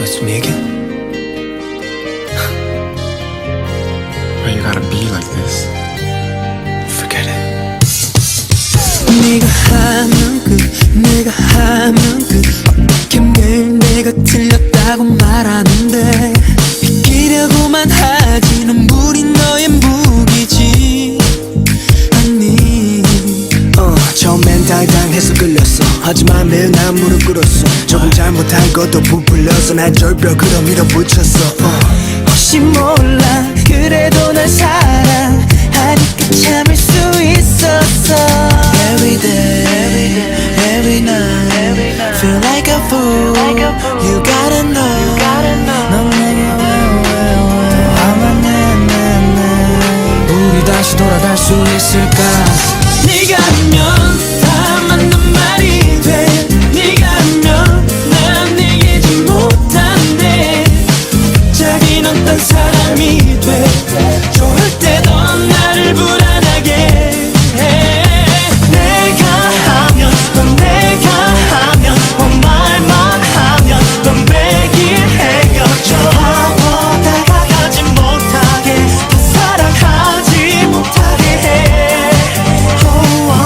So it's me again? Why you gotta be like this? Forget it. 네가 하면 내가 하면 어떻게 매일 내가 틀렸다고 말하는데 이기려고만 하지 눈물이 너의 무기지 아니 처음엔 당당해서 끌렸어 하지만 매일 난 무릎 꿇었어 조금 잘못한 것도 부풀려서 날 절벽으로 밀어붙였어 혹시 몰라 그래도 날 사랑하니까 참을 수 있었어 Every day, every night Feel like a fool You gotta know 넌 내게 왜 화만 내 우리 다시 돌아갈 수 있을까 네가 하면 다 맞는 말이 돼 네가 하면 난 이기지 못한대 자긴 어떤 사람이 돼 좋을 때도 나를 불안하게 해 내가 하면 넌 내가 하면 말만 하면 넌 매일 헤어져 하고 다가가지 못하게 더 사랑하지 못하게 해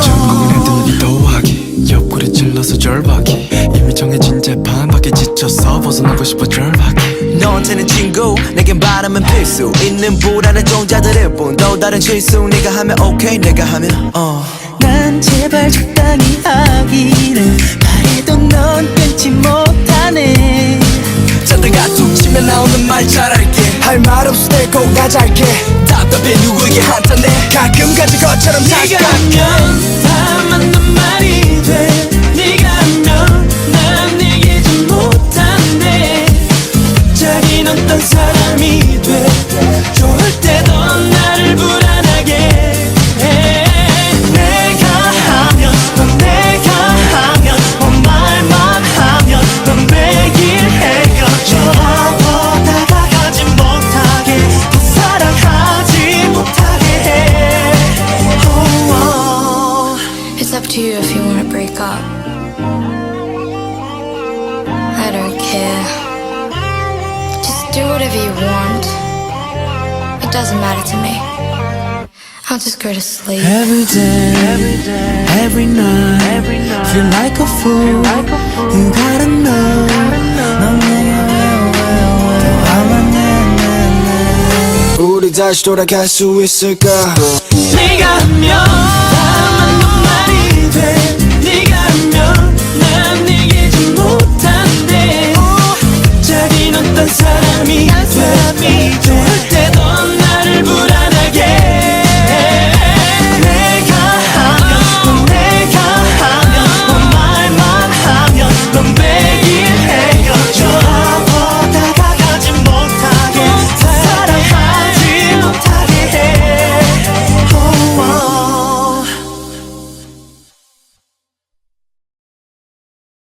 전국에 더하기 옆구리 찔러서 절박이 이미 정해진 재판 밖에 지쳐서 벗어나고 싶어 절박이 너한테는 친구 내겐 바람은 필수 있는 불안한 종자들일 뿐 또 다른 실수 네가 하면 오케이 내가 하면 난 제발 적당히 하기를 바래도 넌 끊지 못하네 잔다가 툭 치면 나오는 말 잘할게 할 말 없을 때 꼭 가잘게 답답해 누구에게 한탄해 가끔 가진 것처럼 네가 하면 다 맞는 말이 돼 네가 하면 난 이기지 못한대 자긴 어떤 사람이 돼 좋을 때도 나를 불안하게 해 내가 하면 넌 내가 하면 말만 하면 넌 매일 헤어져 하고 다가가지 못하게 더 사랑하지 못하게 해 It's up to you if you want to break up. I don't care. Just do whatever you want. It doesn't matter to me. I'll just go to sleep. Every day, every night, feel like a fool. You gotta know. 넌 내게 왜 화만 내 우리 다시 돌아갈 수 있을까? 네가 하면 다 맞는 말이 돼. 네가 하면 난 이기지 못한대. 자긴 어떤 사람이 돼.